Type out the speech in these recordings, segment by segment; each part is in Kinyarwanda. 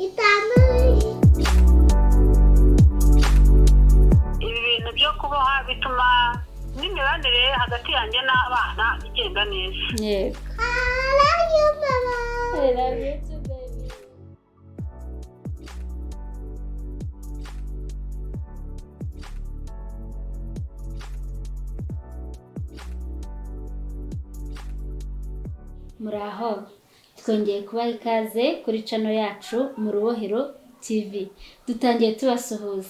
itanu. Ibi bintu byo kuboha bituma n'imibanire hagati yanjye n'abana igenda neza. Yego. I love you, mama. I love you too, baby. Muraho, twongeye kubaha ikaze kuri channel yacu mu Rubohero TV. Dutangiye tubasuhuza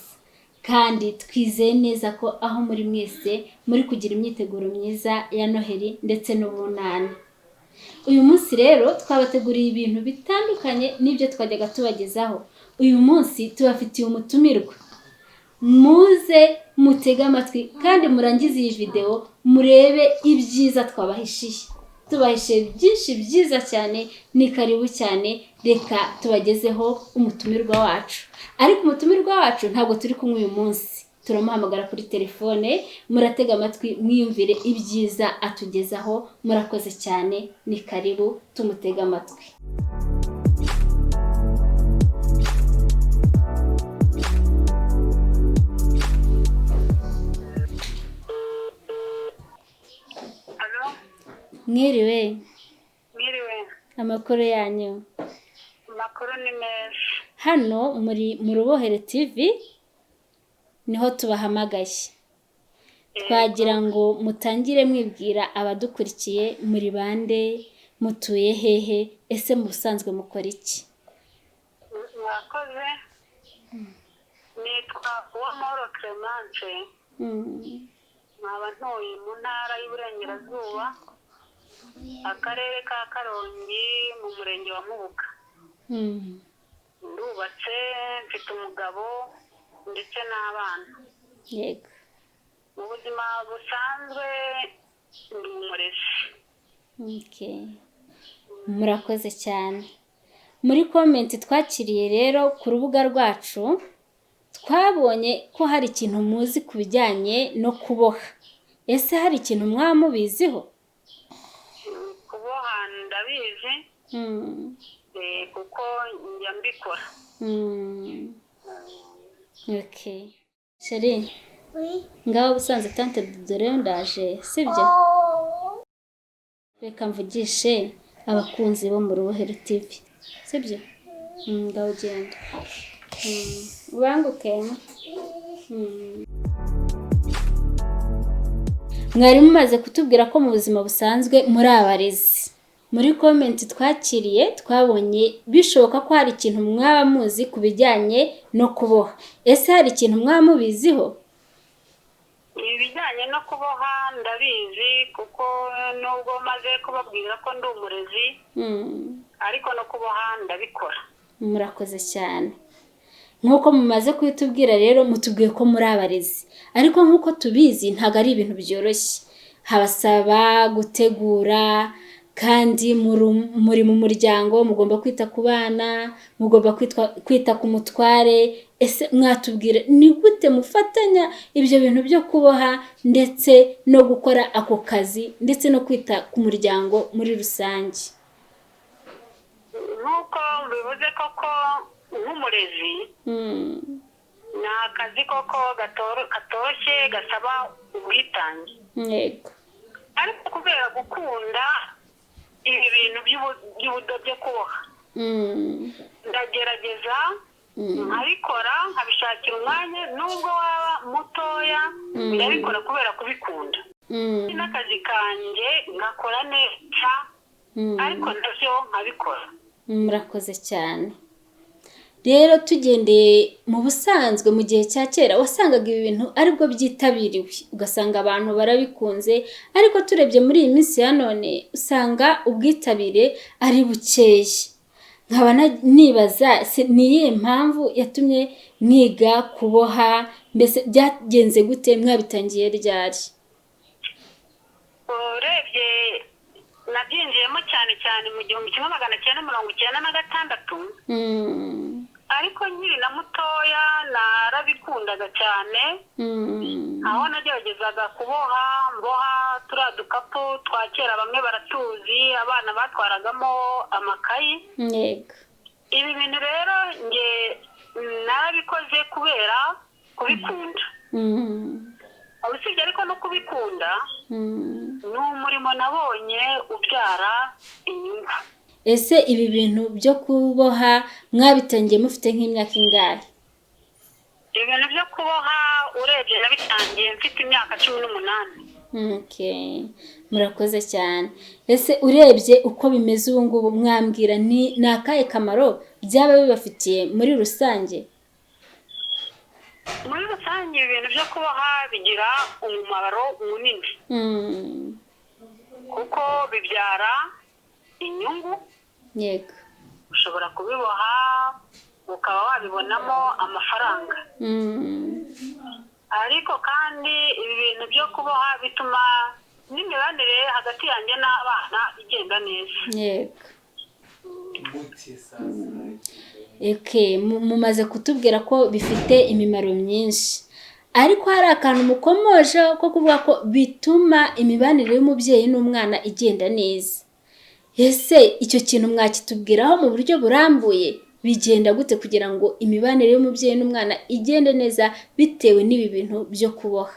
kandi twizeye neza ko aho muri mwese muri kugira imyiteguro myiza ya Noheli ndetse n'ubunani. Uyu munsi rero twabateguriye ibintu bitandukanye n'ibyo twajyaga tubagezaho. Uyu munsi tubafitiye umutumirwa. Muze mutega amatwi kandi murangize iyi video murebe ibyiza twabahishiye. Tubahishe byinshi byiza cyane, ni karibu cyane. Reka tubagezeho umutumirwa wacu. Ariko umutumirwa wacu ntabwo turi kumwe uyu munsi, turamuhamagara kuri telefone. Muratega amatwi mwiyumvire ibyiza atugezaho. Murakoze cyane, ni karibu tumutega amatwi. Mwiriwe. Mwiriwe. Amakuru yanyu? Amakuru ni meza. Hano muri mu Rubohero TV niho tubahamagaye. Twagira ngo mutangire mwibwira abadukurikiye muri bande, mutuye hehe, ese mu busanzwe mukora iki? Mwakoze. Nitwa Uwamahoro Clemence. Nkaba ntuye mu ntara y'Iburengerazuba, akarere ka Karongi, mu murenge wa Mubuga. Ndubatse, mfite umugabo ndetse n'abana. Yego. Mu buzima busanzwe ndi umurezi. Okay. Murakoze cyane. Muri comment twakiriye rero ku rubuga rwacu twabonye ko hari ikintu muzi kubijyanye no kuboha. Ese hari ikintu mwamubiziho? Kuboha ndabizi. Kuko njya mbikora. Okay. Chérie. Oui. Ngaho busanze tante dore ndaje, sibyo? Reka mvugishe abakunzi bo mu Rubohero TV. Sibyo? Ngaho genda. Ubanguke. Mwari mumaze kutubwira ko mu buzima busanzwe muri abarezi. Muri comment twakiriye twabonye bishoboka ko hari ikintu mwaba muzi kubijyanye no kuboha. Ese hari ikintu mwamubiziho? Ibijyanye no kuboha ndabizi kuko nubwo maze kubabwira ko ndi umurezi, ariko no kuboha ndabikora. Murakoze cyane. Nkuko mumaze kwitubwira rero mutubwiye ko muri abarezi, ariko nkuko tubizi ntago ari ibintu byoroshye. Habasaba gutegura kandi muri mu muryango mugomba kwita ku bana, mugomba kwita ku mutware. Ese mwatubwira ni gute mufatanya ibyo bintu byo kuboha ndetse no gukora ako kazi ndetse no kwita ku muryango muri rusange? Nuko bivuze koko nk'umurezi ni akazi koko katoroshye gasaba ubwitange. Yego. Ariko kubera gukunda ibi bintu by'ubudodo kuboha, ndagerageza nkabikora, nkabishakira umwanya nubwo waba mutoya, ndabikora kubera kubikunda. N'akazi kanjye ngakora neza, ariko ndabyo nkabikora. Murakoze cyane. Rero tugendeye mu busanzwe mu gihe cya kera wasangaga ibi bintu aribwo byitabiriwe, ugasanga abantu barabikunze, ariko turebye muri iyi minsi ya none usanga ubwitabire ari bukeye. Nkaba nibaza ni iyihe mpamvu yatumye mwiga kuboha, mbese byagenze gute, mwabitangiye ryari? Urebye nabyinjiyemo cyane mu 1996. Ariko nkiri na mutoya narabikundaga cyane. Aho nageragezaga kuboha, mboha turiya dukapu twa kera bamwe baratuzi, abana batwaragamo amakayi. Yego. ibi bintu rero nge narabikoze kubera kubikunda. Usibye ariko no kubikunda ni umurimo nabonye ubyara inyungu. Ese ibi bintu byo kuboha mwabitangiye mufite nk'imyaka ingahe? Ibintu byo kuboha urebye nabitangiye mfite imyaka 18. Okay, murakoze cyane. Ese urebye uko bimeze ubu ngubu mwambwira ni akahe kamaro byaba bibafitiye muri rusange? Muri rusange ibintu byo kuboha bigira umumaro munini. Kuko bibyara inyungu. Yego. Ushobora kubiboha ukaba wabibonamo amafaranga. Ariko kandi ibi bintu byo kuboha bituma n'imibanire hagati yanjye n'abana igenda neza. Yego. Mumaze kutubwira ko bifite imimaro myinshi, ariko hari akantu mukomoje ko kuvuga ko bituma imibanire y'umubyeyi n'umwana igenda neza. Ese icyo kintu mwakitubwiraho mu buryo burambuye? Bigenda gute kugira ngo imibanire y'umubyeyi n'umwana igende neza bitewe n'ibi bintu byo kuboha?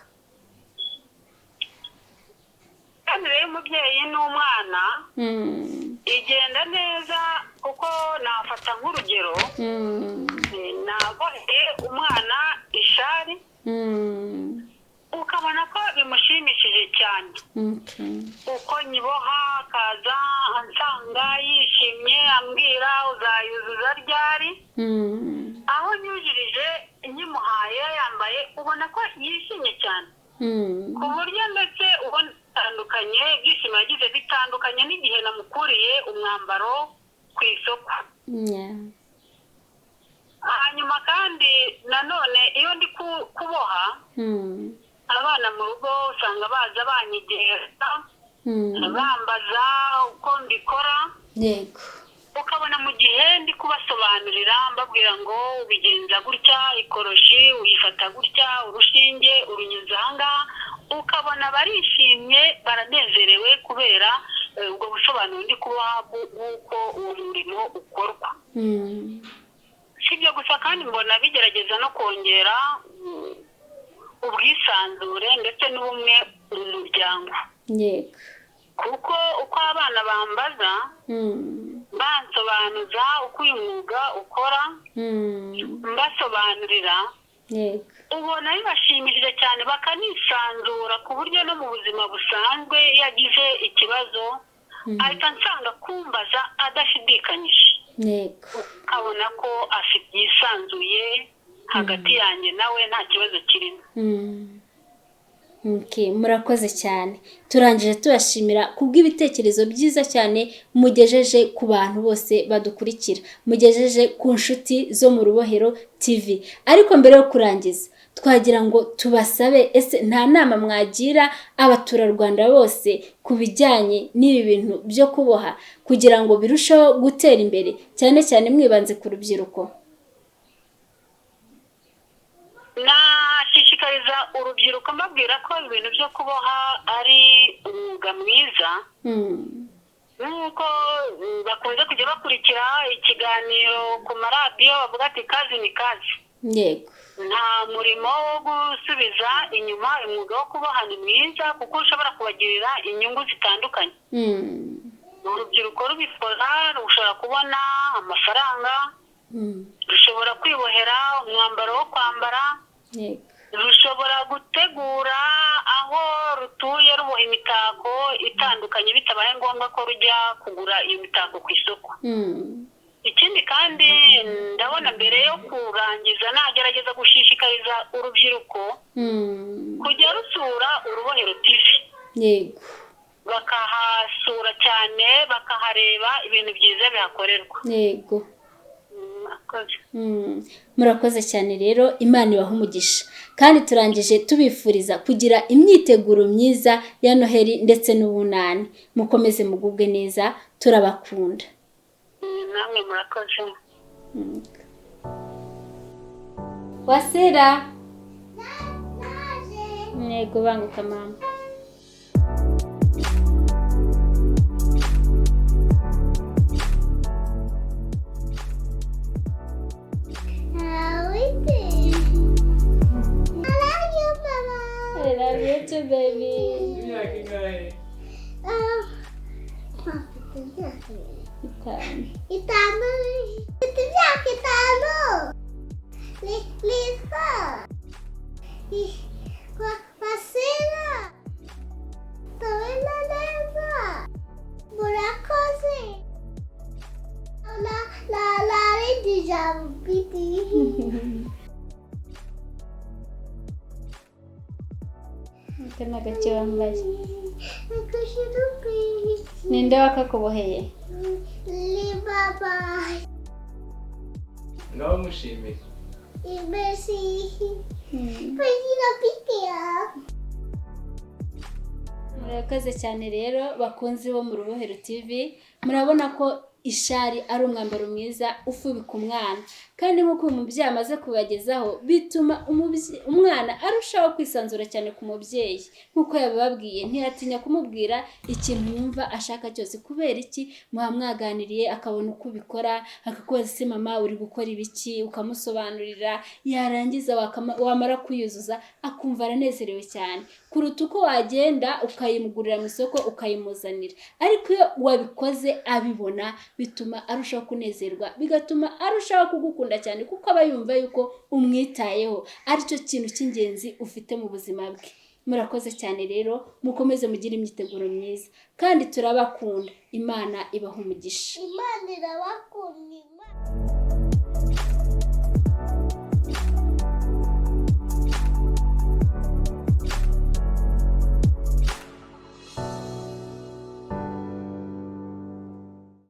Imibanire y'umubyeyi n'umwana igenda neza kuko nafata nk'urugero. Nabohe umwana ishari ukabona ko bimushimishije cyane. Uko nyiboha akaza ansanga yishimye ambwira uzayuzuza ryari. Aho nyujirije nyimuhaye yambaye ubona ko yishimye cyane. Ku buryo ndetse ubona bitandukanye, ibyishimo yagize bitandukanye n'igihe namukuriye umwambaro ku isoko. Hanyuma kandi nanone iyo ndi kuboha abana mu rugo usanga baza banyegera bambaza uko mbikora. Yego. Ukabona mu gihe ndi kubasobanurira mbabwira ngo ubigenza gutya, ikoroshi uyifata gutya, urushinge urunyuza ahangaha, ukabona barishimye baranezerewe kubera ubwo busobanuro ndi kubaha bw'uko uwo murimo ukorwa. Sibyo gusa kandi mbona bigerageza no kongera ubwisanzure ndetse n'ubumwe mu muryango. Yego. Kuko uko abana bambaza bansobanuza uko uyu mwuga ukora, mbasobanurira, ubona bibashimishije cyane bakanisanzura ku buryo no mu buzima busanzwe iyo agize ikibazo ahita nsanga kumbaza adashidikanyije. Ukabona ko afite yisanzuye hagati yanjye nawe nta kibazo kirimo. Murakoze cyane. Turangije tubashimira kubw'ibitekerezo byiza cyane mugejeje ku bantu bose badukurikira, mugejeje ku nshuti zo mu Rubohero TV. Ariko mbere yo kurangiza twagira ngo tubasabe, ese nta nama mwagira abaturarwanda bose ku bijyanye n'ibi bintu byo kuboha kugira ngo birusheho gutera imbere, cyane cyane mwibanze ku rubyiruko? Nashishikariza urubyiruko mbabwira ko ibintu byo kuboha ari umwuga mwiza. Nuko bakunze kujya bakurikira ikiganiro ku maradiyo bavuga ati kazi ni kazi. Yego. Nta murimo wo gusubiza inyuma umwuga wo kuboha ni mwiza kuko ushobora kubagirira inyungu zitandukanye. Urubyiruko rubikora rushobora kubona amafaranga, rushobora kwibohera umwambaro wo kwambara, rushobora gutegura aho rutuye ruboha imitako itandukanye bitabaye ngombwa ko rujya kugura iyo mitako ku isoko. Ikindi kandi ndabona mbere yo kurangiza nagerageza gushishikariza urubyiruko kujya rusura Urubohero TV. Yego. Bakahasura cyane bakahareba ibintu byiza bihakorerwa. Yego. Murakoze cyane rero, Imana ibahe umugisha. Kandi turangije tubifuriza kugira imyiteguro myiza ya Noheli ndetse n'ubunani. Mukomeze mugubwe neza, turabakunda. Namwe murakoze. Wasera. Yego banguka mama. Imyaka ingahe? Itanu. Mfite imyaka 5. Lisa. Wasira. Tawela neza. Murakoze. La rijambo piti. Kana gace wambaye. Ninde wakakuboheye? Baba. Ngaho mushimire. Merci. Pagina pitia. Murakoze cyane rero bakunzi bo mu Rubohero TV, murabona ko ishari ari umwambaro mwiza ufubika umwana, kandi nk'uko umubyeyi amaze kubagezaho bituma umwana arushaho kwisanzura cyane ku mubyeyi. Nk'uko yabibabwiye, ntiyatinya kumubwira ikintu yumva ashaka cyose. Kubera iki? Muba mwaganiriye akabona uko ubikora, akakubaza se mama uri gukora ibiki, ukamusobanurira, yarangiza wamara kuyuzuza akumva aranezerewe cyane kuruta uko wagenda ukayimugurira mu isoko ukayimuzanira. Ariko iyo wabikoze abibona bituma arushaho kunezerwa, bigatuma arushaho kugukunda cyane kuko aba yumva yuko umwitayeho, aricyo kintu cy'ingenzi ufite mu buzima bwe. Murakoze cyane rero, mukomeze mugire imyiteguro myiza kandi turabakunda. Imana ibaha umugisha. Imana irabakunda.